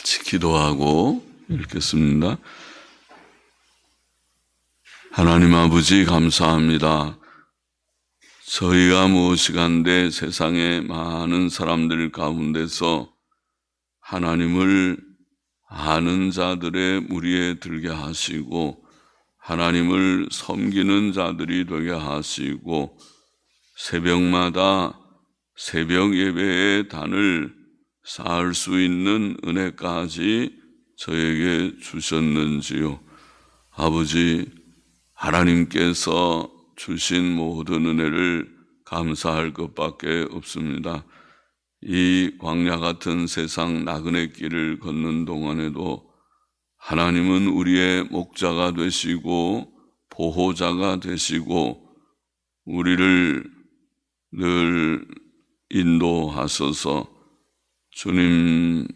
같이 기도하고 읽겠습니다. 하나님 아버지 감사합니다. 저희가 무엇이간데 세상의 많은 사람들 가운데서 하나님을 아는 자들의 무리에 들게 하시고 하나님을 섬기는 자들이 되게 하시고 새벽마다 새벽 예배의 단을 쌓을 수 있는 은혜까지 저에게 주셨는지요. 아버지, 하나님께서 주신 모든 은혜를 감사할 것밖에 없습니다. 이 광야 같은 세상 나그네 길을 걷는 동안에도 하나님은 우리의 목자가 되시고 보호자가 되시고 우리를 늘 인도하소서. 주님,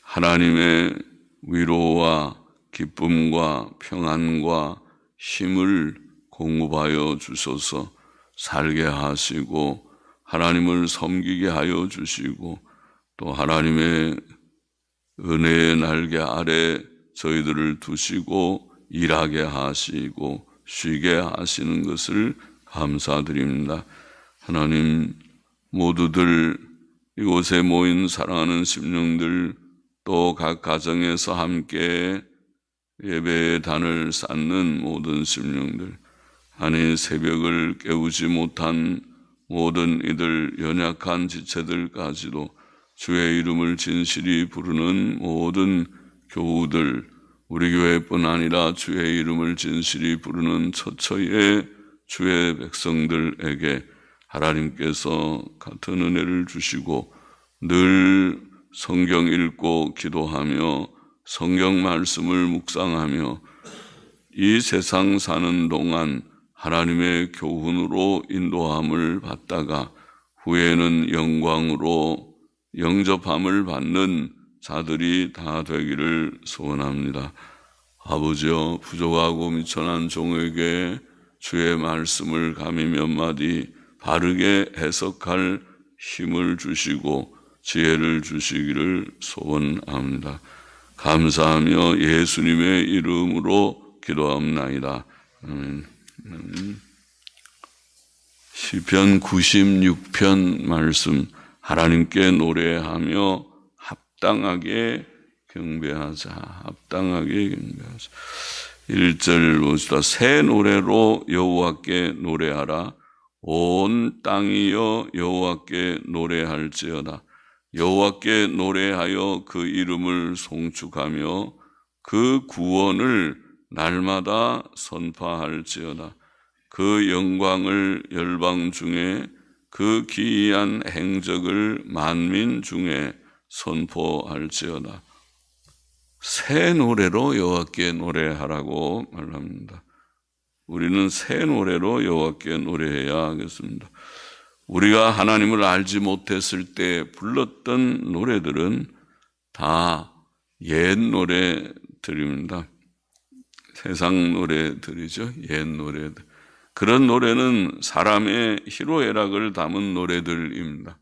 하나님의 위로와 기쁨과 평안과 힘을 공급하여 주셔서 살게 하시고 하나님을 섬기게 하여 주시고 또 하나님의 은혜의 날개 아래 저희들을 두시고 일하게 하시고 쉬게 하시는 것을 감사드립니다. 하나님, 모두들 이곳에 모인 사랑하는 심령들 또 각 가정에서 함께 예배의 단을 쌓는 모든 심령들, 아니 새벽을 깨우지 못한 모든 이들 연약한 지체들까지도 주의 이름을 진실이 부르는 모든 교우들, 우리 교회뿐 아니라 주의 이름을 진실이 부르는 처처의 주의 백성들에게 하나님께서 같은 은혜를 주시고 늘 성경 읽고 기도하며 성경 말씀을 묵상하며 이 세상 사는 동안 하나님의 교훈으로 인도함을 받다가 후에는 영광으로 영접함을 받는 자들이 다 되기를 소원합니다. 아버지여, 부족하고 미천한 종에게 주의 말씀을 감히 몇 마디 바르게 해석할 힘을 주시고 지혜를 주시기를 소원합니다. 감사하며 예수님의 이름으로 기도합나이다. 아멘. 시편 96편 말씀, 하나님께 노래하며 합당하게 경배하자. 합당하게 경배하자. 1절 봅시다. 새 노래로 여호와께 노래하라. 온 땅이여 여호와께 노래할지어다. 여호와께 노래하여 그 이름을 송축하며 그 구원을 날마다 선포할지어다. 그 영광을 열방 중에 그 기이한 행적을 만민 중에 선포할지어다. 새 노래로 여호와께 노래하라고 말합니다. 우리는 새 노래로 여호와께 노래해야 하겠습니다. 우리가 하나님을 알지 못했을 때 불렀던 노래들은 다 옛 노래들입니다. 세상 노래들이죠. 옛 노래들. 그런 노래는 사람의 희로애락을 담은 노래들입니다.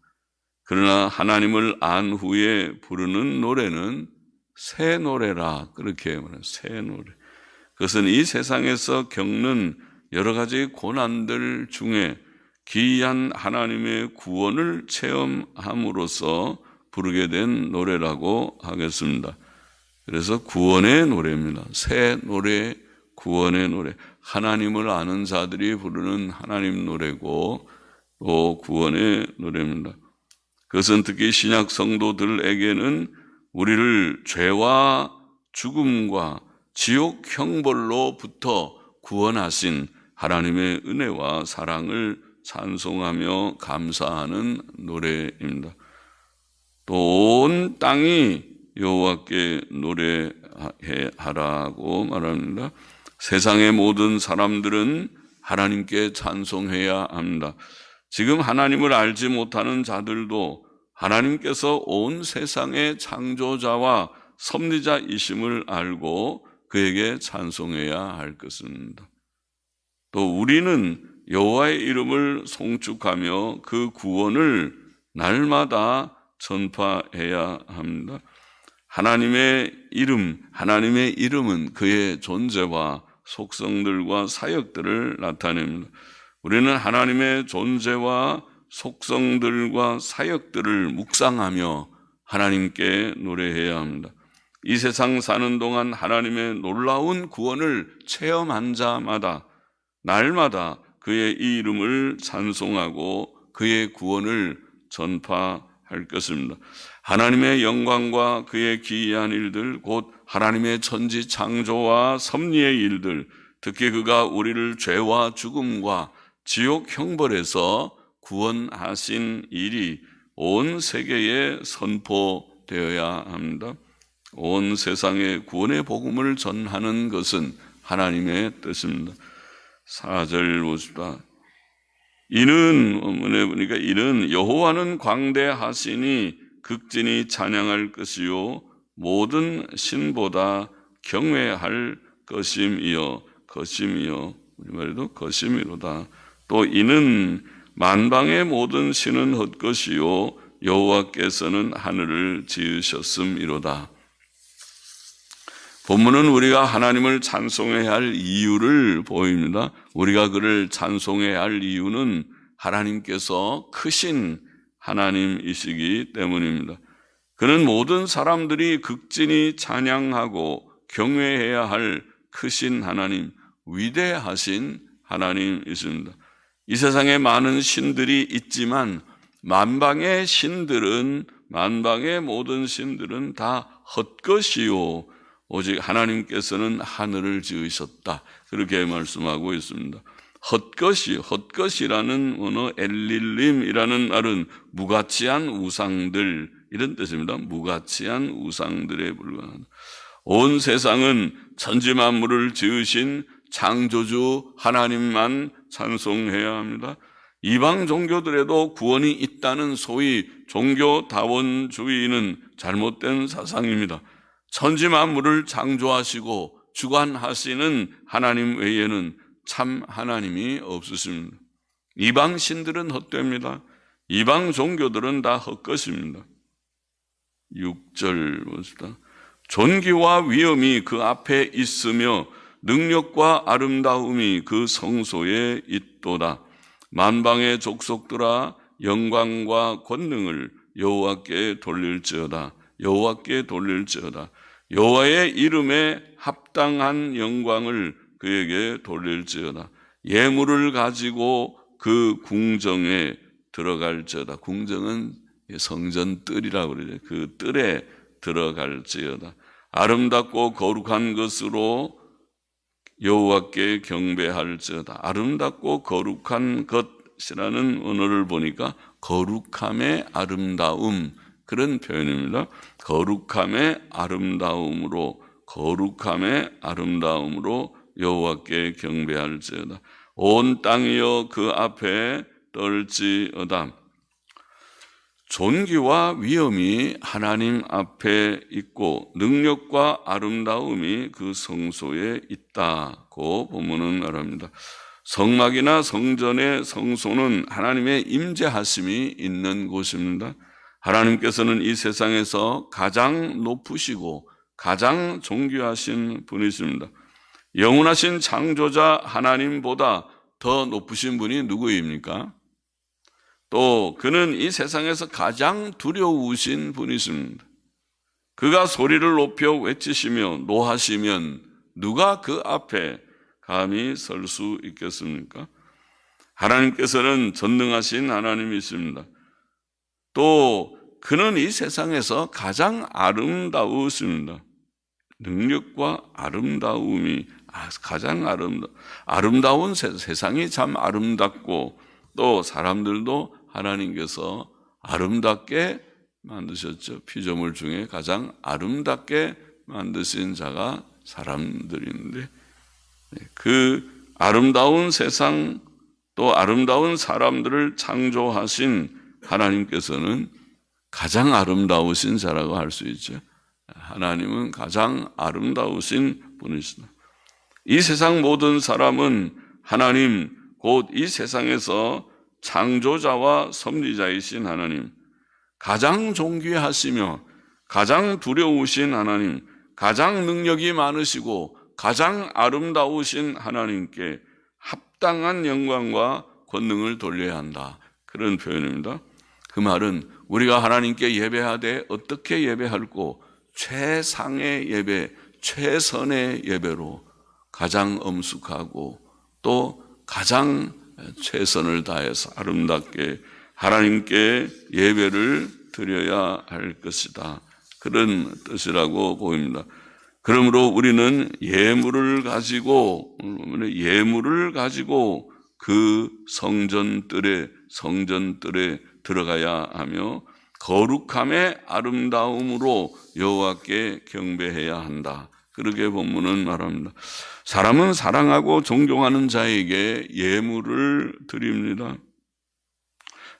그러나 하나님을 안 후에 부르는 노래는 새 노래라, 그렇게 말해요. 새 노래. 그것은 이 세상에서 겪는 여러 가지 고난들 중에 기이한 하나님의 구원을 체험함으로써 부르게 된 노래라고 하겠습니다. 그래서 구원의 노래입니다. 새 노래, 구원의 노래. 하나님을 아는 자들이 부르는 하나님 노래고 또 구원의 노래입니다. 그것은 특히 신약 성도들에게는 우리를 죄와 죽음과 지옥 형벌로부터 구원하신 하나님의 은혜와 사랑을 찬송하며 감사하는 노래입니다. 또 온 땅이 여호와께 노래하라고 말합니다. 세상의 모든 사람들은 하나님께 찬송해야 합니다. 지금 하나님을 알지 못하는 자들도 하나님께서 온 세상의 창조자와 섭리자이심을 알고 그에게 찬송해야 할 것입니다. 또 우리는 여호와의 이름을 송축하며 그 구원을 날마다 전파해야 합니다. 하나님의 이름은 그의 존재와 속성들과 사역들을 나타냅니다. 우리는 하나님의 존재와 속성들과 사역들을 묵상하며 하나님께 노래해야 합니다. 이 세상 사는 동안 하나님의 놀라운 구원을 체험한 자마다 날마다 그의 이 이름을 찬송하고 그의 구원을 전파할 것입니다. 하나님의 영광과 그의 기이한 일들, 곧 하나님의 천지 창조와 섭리의 일들, 특히 그가 우리를 죄와 죽음과 지옥 형벌에서 구원하신 일이 온 세계에 선포되어야 합니다. 온 세상에 구원의 복음을 전하는 것은 하나님의 뜻입니다. 4절 보십시다. 이는 본문에 보니까 이는 여호와는 광대하시니 극진히 찬양할 것이요 모든 신보다 경외할 것임이요 우리말에도 것임이로다. 또 이는 만방의 모든 신은 헛것이요 여호와께서는 하늘을 지으셨음이로다. 본문은 우리가 하나님을 찬송해야 할 이유를 보입니다. 우리가 그를 찬송해야 할 이유는 하나님께서 크신 하나님이시기 때문입니다. 그는 모든 사람들이 극진히 찬양하고 경외해야 할 크신 하나님, 위대하신 하나님이십니다. 이 세상에 많은 신들이 있지만 만방의 모든 신들은 다 헛것이요 오직 하나님께서는 하늘을 지으셨다. 그렇게 말씀하고 있습니다. 헛것이라는 언어 엘릴림이라는 말은 무가치한 우상들 이런 뜻입니다. 무가치한 우상들에 불과한. 온 세상은 천지 만물을 지으신 창조주 하나님만 찬송해야 합니다. 이방 종교들에도 구원이 있다는 소위 종교다원주의는 잘못된 사상입니다. 천지 만물을 창조하시고 주관하시는 하나님 외에는 참 하나님이 없으십니다. 이방 신들은 헛됩니다. 이방 종교들은 다 헛것입니다. 6절 봅시다. 존귀와 위엄이 그 앞에 있으며 능력과 아름다움이 그 성소에 있도다. 만방의 족속들아 영광과 권능을 여호와께 돌릴지어다. 여호와의 이름에 합당한 영광을 그에게 돌릴지어다. 예물을 가지고 그 궁정에 들어갈지어다. 궁정은 성전 뜰이라고 그러죠. 그 뜰에 들어갈지어다. 아름답고 거룩한 것으로 여호와께 경배할지어다. 아름답고 거룩한 것이라는 언어를 보니까 거룩함의 아름다움 그런 표현입니다. 거룩함의 아름다움으로 여호와께 경배할지어다. 온 땅이여 그 앞에 떨지어다. 존귀와 위엄이 하나님 앞에 있고 능력과 아름다움이 그 성소에 있다고 본문은 말합니다. 성막이나 성전의 성소는 하나님의 임재하심이 있는 곳입니다. 하나님께서는 이 세상에서 가장 높으시고 가장 존귀하신 분이십니다. 영원하신 창조자 하나님보다 더 높으신 분이 누구입니까? 또 그는 이 세상에서 가장 두려우신 분이십니다. 그가 소리를 높여 외치시며 노하시면 누가 그 앞에 감히 설 수 있겠습니까? 하나님께서는 전능하신 하나님이십니다. 또 그는 이 세상에서 가장 아름다우십니다. 능력과 아름다움이 가장 아름다운 세상이 참 아름답고 또 사람들도 하나님께서 아름답게 만드셨죠. 피조물 중에 가장 아름답게 만드신 자가 사람들인데 그 아름다운 세상 또 아름다운 사람들을 창조하신 하나님께서는 가장 아름다우신 자라고 할 수 있죠. 하나님은 가장 아름다우신 분이시다. 이 세상 모든 사람은 하나님 곧 이 세상에서 창조자와 섭리자이신 하나님, 가장 존귀하시며 가장 두려우신 하나님, 가장 능력이 많으시고 가장 아름다우신 하나님께 합당한 영광과 권능을 돌려야 한다. 그런 표현입니다. 그 말은 우리가 하나님께 예배하되 어떻게 예배할고 최상의 예배, 최선의 예배로 가장 엄숙하고 또 가장 최선을 다해서 아름답게 하나님께 예배를 드려야 할 것이다. 그런 뜻이라고 보입니다. 그러므로 우리는 예물을 가지고 그 성전뜰에 들어가야 하며 거룩함의 아름다움으로 여호와께 경배해야 한다. 그렇게 본문은 말합니다. 사람은 사랑하고 존경하는 자에게 예물을 드립니다.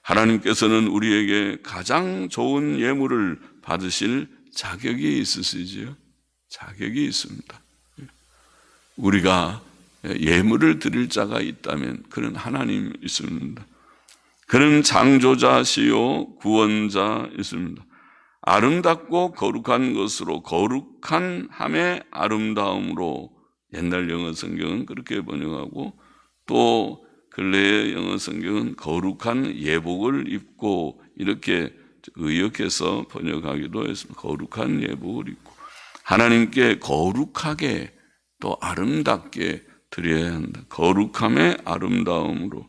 하나님께서는 우리에게 가장 좋은 예물을 받으실 자격이 있으시지요. 자격이 있습니다. 우리가 예물을 드릴 자가 있다면 그는 하나님 있습니다. 그는 창조자시요 구원자 있습니다. 아름답고 거룩한 것으로 거룩한 함의 아름다움으로 옛날 영어 성경은 그렇게 번역하고 또 근래의 영어 성경은 거룩한 예복을 입고 이렇게 의역해서 번역하기도 했습니다. 거룩한 예복을 입고 하나님께 거룩하게 또 아름답게 드려야 한다. 거룩함의 아름다움으로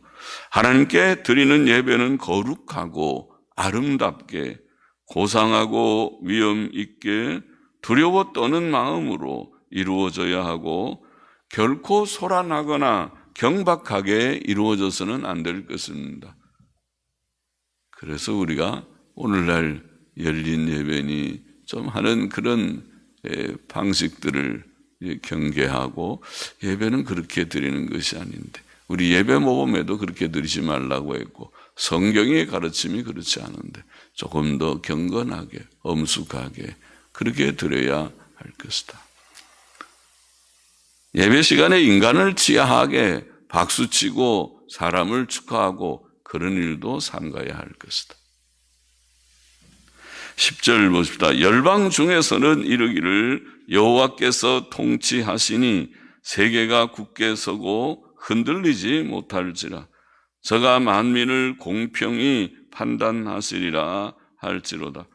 하나님께 드리는 예배는 거룩하고 아름답게 고상하고 위엄 있게 두려워 떠는 마음으로 이루어져야 하고 결코 소란하거나 경박하게 이루어져서는 안 될 것입니다. 그래서 우리가 오늘날 열린 예배니 좀 하는 그런 방식들을 경계하고 예배는 그렇게 드리는 것이 아닌데 우리 예배 모범에도 그렇게 드리지 말라고 했고 성경의 가르침이 그렇지 않은데 조금 더 경건하게 엄숙하게 그렇게 드려야 할 것이다. 예배 시간에 인간을 치하하게 박수치고 사람을 축하하고 그런 일도 삼가야 할 것이다. 10절 보십시다. 열방 중에서는 이르기를 여호와께서 통치하시니 세계가 굳게 서고 흔들리지 못할지라. 저가 만민을 공평히 판단하시리라 할지로다.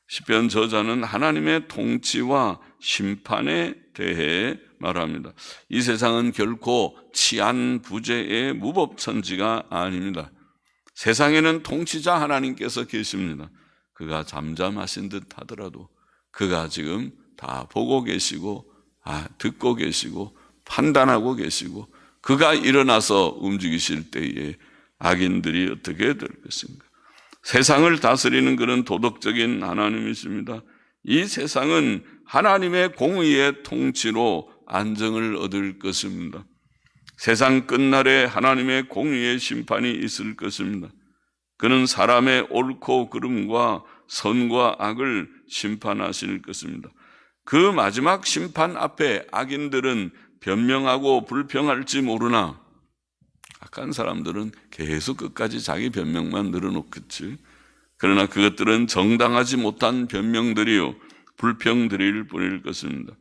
시편 저자는 하나님의 통치와 심판에 대해 말합니다. 이 세상은 결코 치안 부재의 무법천지가 아닙니다. 세상에는 통치자 하나님께서 계십니다. 그가 잠잠하신 듯 하더라도 그가 지금 다 보고 계시고 듣고 계시고 판단하고 계시고 그가 일어나서 움직이실 때에 악인들이 어떻게 될 것인가. 세상을 다스리는 그런 도덕적인 하나님이십니다. 이 세상은 하나님의 공의의 통치로 안정을 얻을 것입니다. 세상 끝날에 하나님의 공의의 심판이 있을 것입니다. 그는 사람의 옳고 그름과 선과 악을 심판하실 것입니다. 그 마지막 심판 앞에 악인들은 변명하고 불평할지 모르나 악한 사람들은 계속 끝까지 자기 변명만 늘어놓겠지. 그러나 그것들은 정당하지 못한 변명들이요 불평들일 뿐일 것입니다.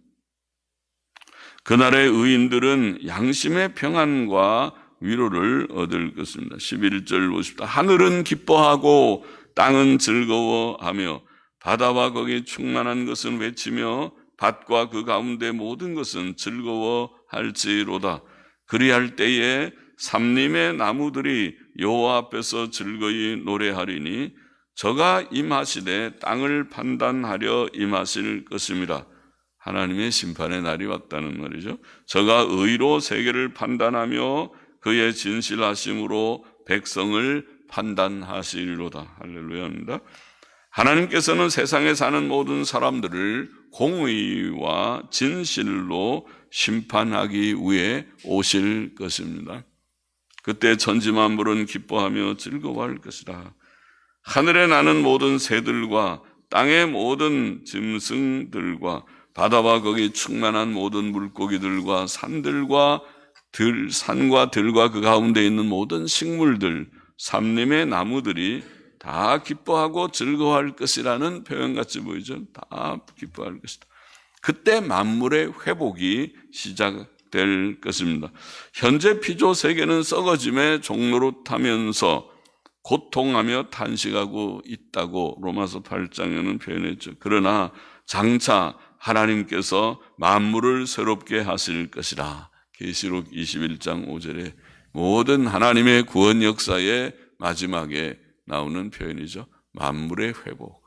그날의 의인들은 양심의 평안과 위로를 얻을 것입니다. 11절 보십시다. 하늘은 기뻐하고 땅은 즐거워하며 바다와 거기 충만한 것은 외치며 밭과 그 가운데 모든 것은 즐거워할지로다. 그리할 때에 삼림의 나무들이 여호와 앞에서 즐거이 노래하리니 저가 임하시되 땅을 판단하려 임하실 것입니다. 하나님의 심판의 날이 왔다는 말이죠. 저가 의로 세계를 판단하며 그의 진실하심으로 백성을 판단하시리로다. 할렐루야입니다. 하나님께서는 세상에 사는 모든 사람들을 공의와 진실로 심판하기 위해 오실 것입니다. 그때 천지만물은 기뻐하며 즐거워할 것이다. 하늘에 나는 모든 새들과 땅의 모든 짐승들과 바다와 거기 충만한 모든 물고기들과 산과 들과 그 가운데 있는 모든 식물들, 삼림의 나무들이 다 기뻐하고 즐거워할 것이라는 표현같이 보이죠. 다 기뻐할 것이다. 그때 만물의 회복이 시작될 것입니다. 현재 피조 세계는 썩어짐의 종노릇하면서 고통하며 탄식하고 있다고 로마서 8장에는 표현했죠. 그러나 장차 하나님께서 만물을 새롭게 하실 것이라. 계시록 21장 5절에 모든 하나님의 구원 역사의 마지막에 나오는 표현이죠. 만물의 회복.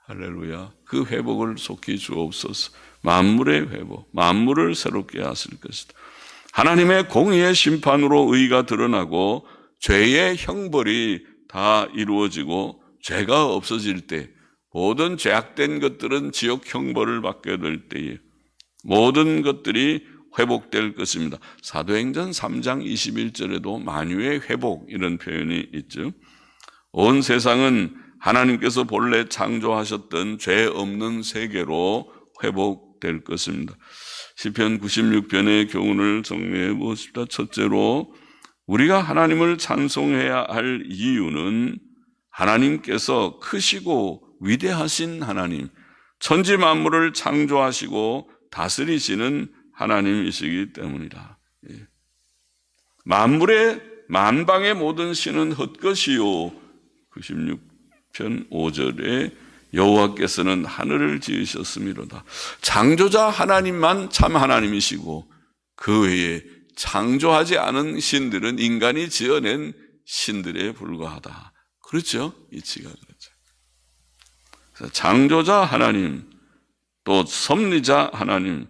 할렐루야. 그 회복을 속히 주옵소서. 만물의 회복, 만물을 새롭게 하실 것이다. 하나님의 공의의 심판으로 의가 드러나고 죄의 형벌이 다 이루어지고 죄가 없어질 때, 모든 죄악된 것들은 지옥 형벌을 받게 될 때에 모든 것들이 회복될 것입니다. 사도행전 3장 21절에도 만유의 회복 이런 표현이 있죠. 온 세상은 하나님께서 본래 창조하셨던 죄 없는 세계로 회복될 것입니다. 시편 96편의 교훈을 정리해 보십시다. 첫째로 우리가 하나님을 찬송해야 할 이유는 하나님께서 크시고 위대하신 하나님, 천지 만물을 창조하시고 다스리시는 하나님이시기 때문이다. 만물의 만방의 모든 신은 헛것이요. 96편 5절에 여호와께서는 하늘을 지으셨음이로다. 창조자 하나님만 참 하나님이시고 그 외에 창조하지 않은 신들은 인간이 지어낸 신들에 불과하다. 그렇죠? 이치가 그렇죠. 그래서 창조자 하나님, 또 섭리자 하나님,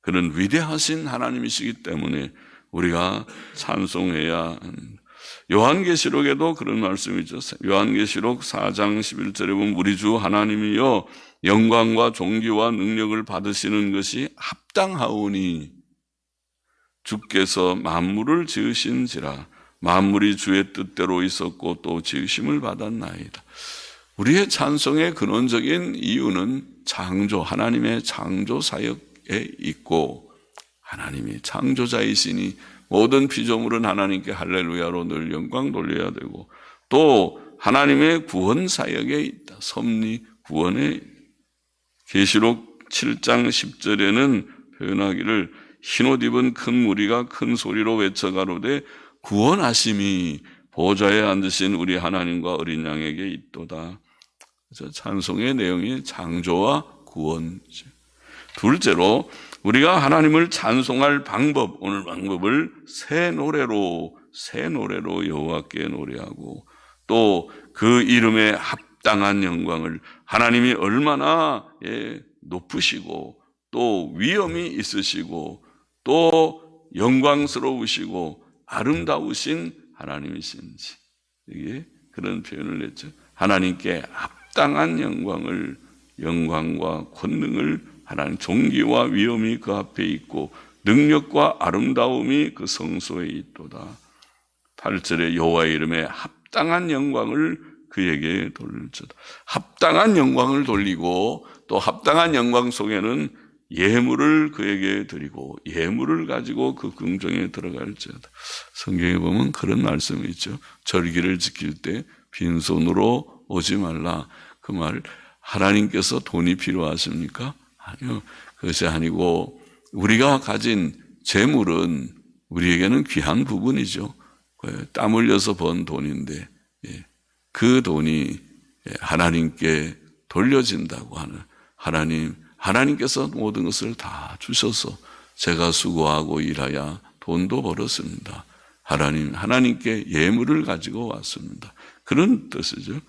그런 위대하신 하나님이시기 때문에 우리가 찬송해야 합니다. 요한계시록에도 그런 말씀이죠. 요한계시록 4장 11절에 보면 우리 주 하나님이여 영광과 존귀와 능력을 받으시는 것이 합당하오니 주께서 만물을 지으신지라 만물이 주의 뜻대로 있었고 또 지으심을 받았나이다. 우리의 찬송의 근원적인 이유는 창조, 하나님의 창조 사역에 있고 하나님이 창조자이시니 모든 피조물은 하나님께 할렐루야로 늘 영광 돌려야 되고 또 하나님의 구원 사역에 있다. 섭리 구원에 계시록 7장 10절에는 표현하기를 흰옷 입은 큰 무리가 큰 소리로 외쳐가로되 구원하심이 보좌에 앉으신 우리 하나님과 어린 양에게 있도다. 그래서 찬송의 내용이 창조와 구원이죠. 둘째로 우리가 하나님을 찬송할 방법, 오늘 방법을 새 노래로 여호와께 노래하고 또 그 이름에 합당한 영광을 하나님이 얼마나 높으시고 또 위엄이 있으시고 또 영광스러우시고 아름다우신 하나님이신지 이게 그런 표현을 했죠. 하나님께 합당한 영광과 권능을 하나님 존귀와 위엄이 그 앞에 있고 능력과 아름다움이 그 성소에 있도다. 8절에 여호와의 이름에 합당한 영광을 그에게 돌릴지어다. 합당한 영광을 돌리고 또 합당한 영광 속에는 예물을 그에게 드리고 예물을 가지고 그 궁정에 들어갈지어다. 성경에 보면 그런 말씀이 있죠. 절기를 지킬 때 빈손으로 오지 말라. 그 말 하나님께서 돈이 필요하십니까? 아니요. 그것이 아니고 우리가 가진 재물은 우리에게는 귀한 부분이죠. 땀 흘려서 번 돈인데 그 돈이 하나님께 돌려진다고 하는 하나님께서 모든 것을 다 주셔서 제가 수고하고 일하여 돈도 벌었습니다. 하나님께 예물을 가지고 왔습니다. 그런 뜻이죠.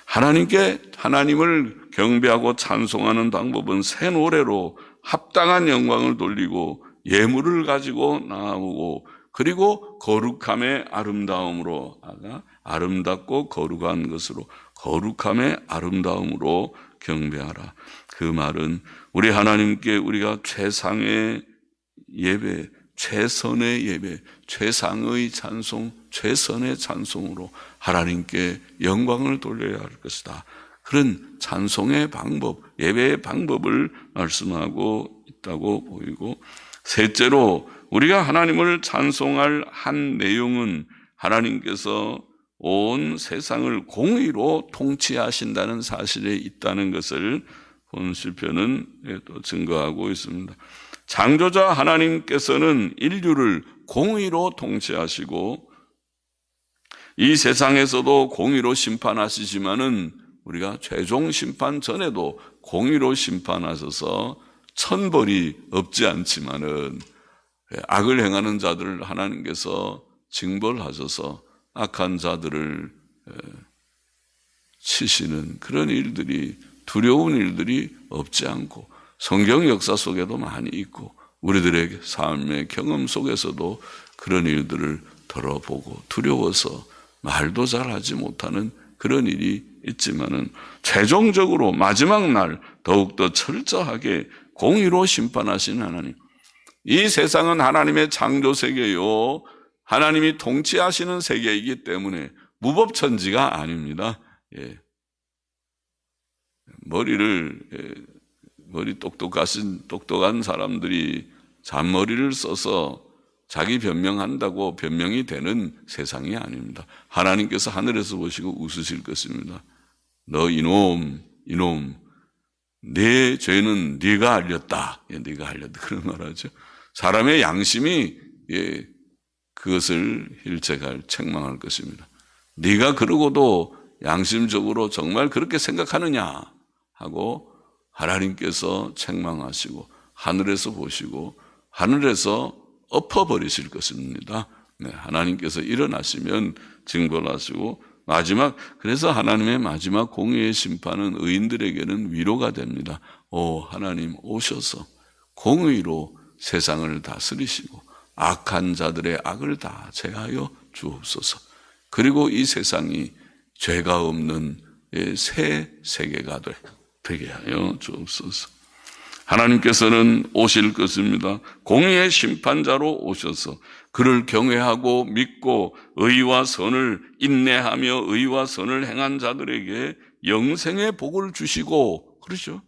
하나님을 경배하고 찬송하는 방법은 새 노래로 합당한 영광을 돌리고 예물을 가지고 나오고 그리고 거룩함의 아름다움으로 아름답고 거룩한 것으로 거룩함의 아름다움으로 경배하라. 그 말은 우리 하나님께 우리가 최상의 예배, 최선의 예배, 최상의 찬송, 최선의 찬송으로 하나님께 영광을 돌려야 할 것이다. 그런 찬송의 방법, 예배의 방법을 말씀하고 있다고 보이고, 셋째로 우리가 하나님을 찬송할 한 내용은 하나님께서 온 세상을 공의로 통치하신다는 사실에 있다는 것을 본 시편은 또 증거하고 있습니다. 창조자 하나님께서는 인류를 공의로 통치하시고 이 세상에서도 공의로 심판하시지만은 우리가 최종 심판 전에도 공의로 심판하셔서 천벌이 없지 않지만은 악을 행하는 자들을 하나님께서 징벌하셔서 악한 자들을 치시는 그런 일들이, 두려운 일들이 없지 않고 성경 역사 속에도 많이 있고 우리들의 삶의 경험 속에서도 그런 일들을 들어보고 두려워서 말도 잘 하지 못하는 그런 일이 있지만은 최종적으로 마지막 날 더욱더 철저하게 공의로 심판하신 하나님, 이 세상은 하나님의 창조 세계요 하나님이 통치하시는 세계이기 때문에 무법천지가 아닙니다. 머리 똑똑한 사람들이 잔머리를 써서 자기 변명한다고 변명이 되는 세상이 아닙니다. 하나님께서 하늘에서 보시고 웃으실 것입니다. 너 이놈, 내 죄는 네가 알렸다. 네가 알렸다. 그런 말하죠. 사람의 양심이 그것을 책망할 것입니다. 네가 그러고도 양심적으로 정말 그렇게 생각하느냐 하고 하나님께서 책망하시고 하늘에서 보시고 하늘에서 엎어버리실 것입니다. 하나님께서 일어나시면 징벌하시고 그래서 하나님의 마지막 공의의 심판은 의인들에게는 위로가 됩니다. 하나님 오셔서 공의로 세상을 다스리시고 악한 자들의 악을 다 제하여 주옵소서. 그리고 이 세상이 죄가 없는 새 세계가 되게 하여 주옵소서. 하나님께서는 오실 것입니다. 공의의 심판자로 오셔서 그를 경외하고 믿고 의와 선을 인내하며 의와 선을 행한 자들에게 영생의 복을 주시고, 그렇죠?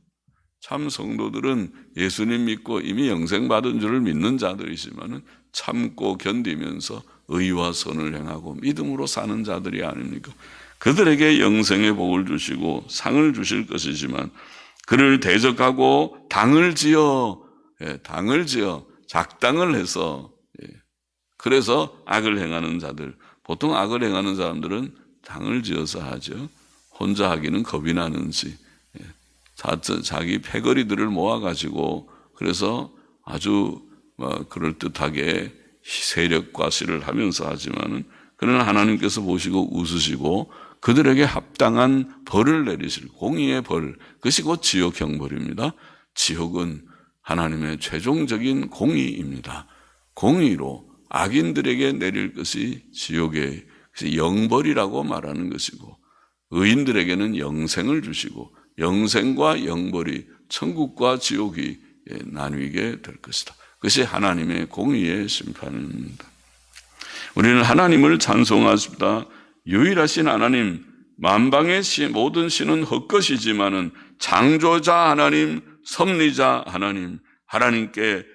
참 성도들은 예수님 믿고 이미 영생 받은 줄을 믿는 자들이지만은 참고 견디면서 의와 선을 행하고 믿음으로 사는 자들이 아닙니까? 그들에게 영생의 복을 주시고 상을 주실 것이지만 그를 대적하고 당을 지어 작당을 해서 그래서 악을 행하는 자들, 보통 악을 행하는 사람들은 당을 지어서 하죠. 혼자 하기는 겁이 나는지 자기 패거리들을 모아가지고 그래서 아주 그럴듯하게 세력 과시를 하면서 하지만은 그러나 하나님께서 보시고 웃으시고 그들에게 합당한 벌을 내리실 공의의 벌, 그것이 곧 지옥 형벌입니다. 지옥은 하나님의 최종적인 공의입니다. 공의로 악인들에게 내릴 것이 지옥의 영벌이라고 말하는 것이고 의인들에게는 영생을 주시고 영생과 영벌이 천국과 지옥이 나뉘게 될 것이다. 그것이 하나님의 공의의 심판입니다. 우리는 하나님을 찬송하십니다. 유일하신 하나님, 만방의 모든 신은 헛것이지만은 창조자 하나님, 섭리자 하나님, 하나님께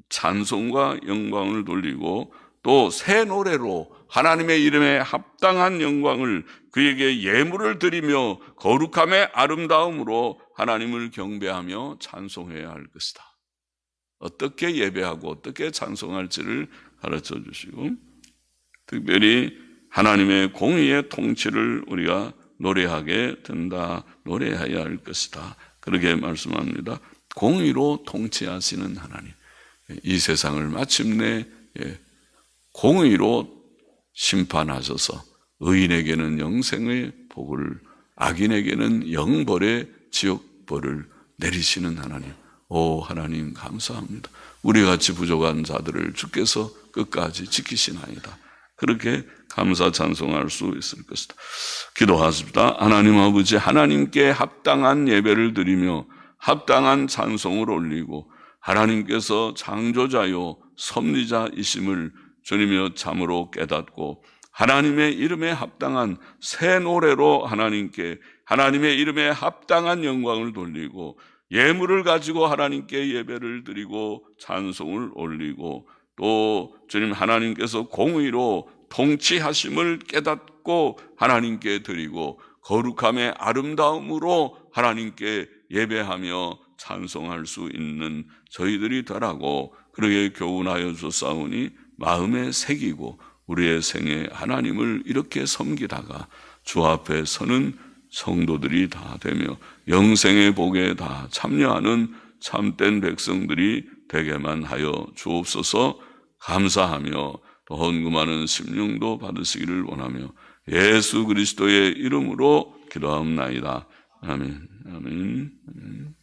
찬송과 영광을 돌리고 또 새 노래로 하나님의 이름에 합당한 영광을 그에게 예물을 드리며 거룩함의 아름다움으로 하나님을 경배하며 찬송해야 할 것이다. 어떻게 예배하고 어떻게 찬송할지를 가르쳐 주시고 특별히 하나님의 공의의 통치를 우리가 노래하게 된다. 노래해야 할 것이다. 그렇게 말씀합니다. 공의로 통치하시는 하나님. 이 세상을 마침내 공의로 심판하셔서 의인에게는 영생의 복을, 악인에게는 영벌의 지옥벌을 내리시는 하나님. 오 하나님 감사합니다. 우리 같이 부족한 자들을 주께서 끝까지 지키시나이다. 그렇게 감사 찬송할 수 있을 것이다. 기도하십니다. 하나님 아버지, 하나님께 합당한 예배를 드리며 합당한 찬송을 올리고 하나님께서 창조자요 섭리자이심을 주님이여 참으로 깨닫고 하나님의 이름에 합당한 새 노래로 하나님께 하나님의 이름에 합당한 영광을 돌리고 예물을 가지고 하나님께 예배를 드리고 찬송을 올리고 또 주님 하나님께서 공의로 통치하심을 깨닫고 하나님께 드리고 거룩함의 아름다움으로 하나님께 예배하며 찬송할 수 있는 저희들이 되라고 그렇게 교훈하여 주사오니 마음에 새기고 우리의 생에 하나님을 이렇게 섬기다가 주 앞에 서는 성도들이 다 되며 영생의 복에 다 참여하는 참된 백성들이 되게만 하여 주옵소서. 감사하며 또 헌금하는 심령도 받으시기를 원하며 예수 그리스도의 이름으로 기도하옵나이다. 아멘. 아멘. 아멘.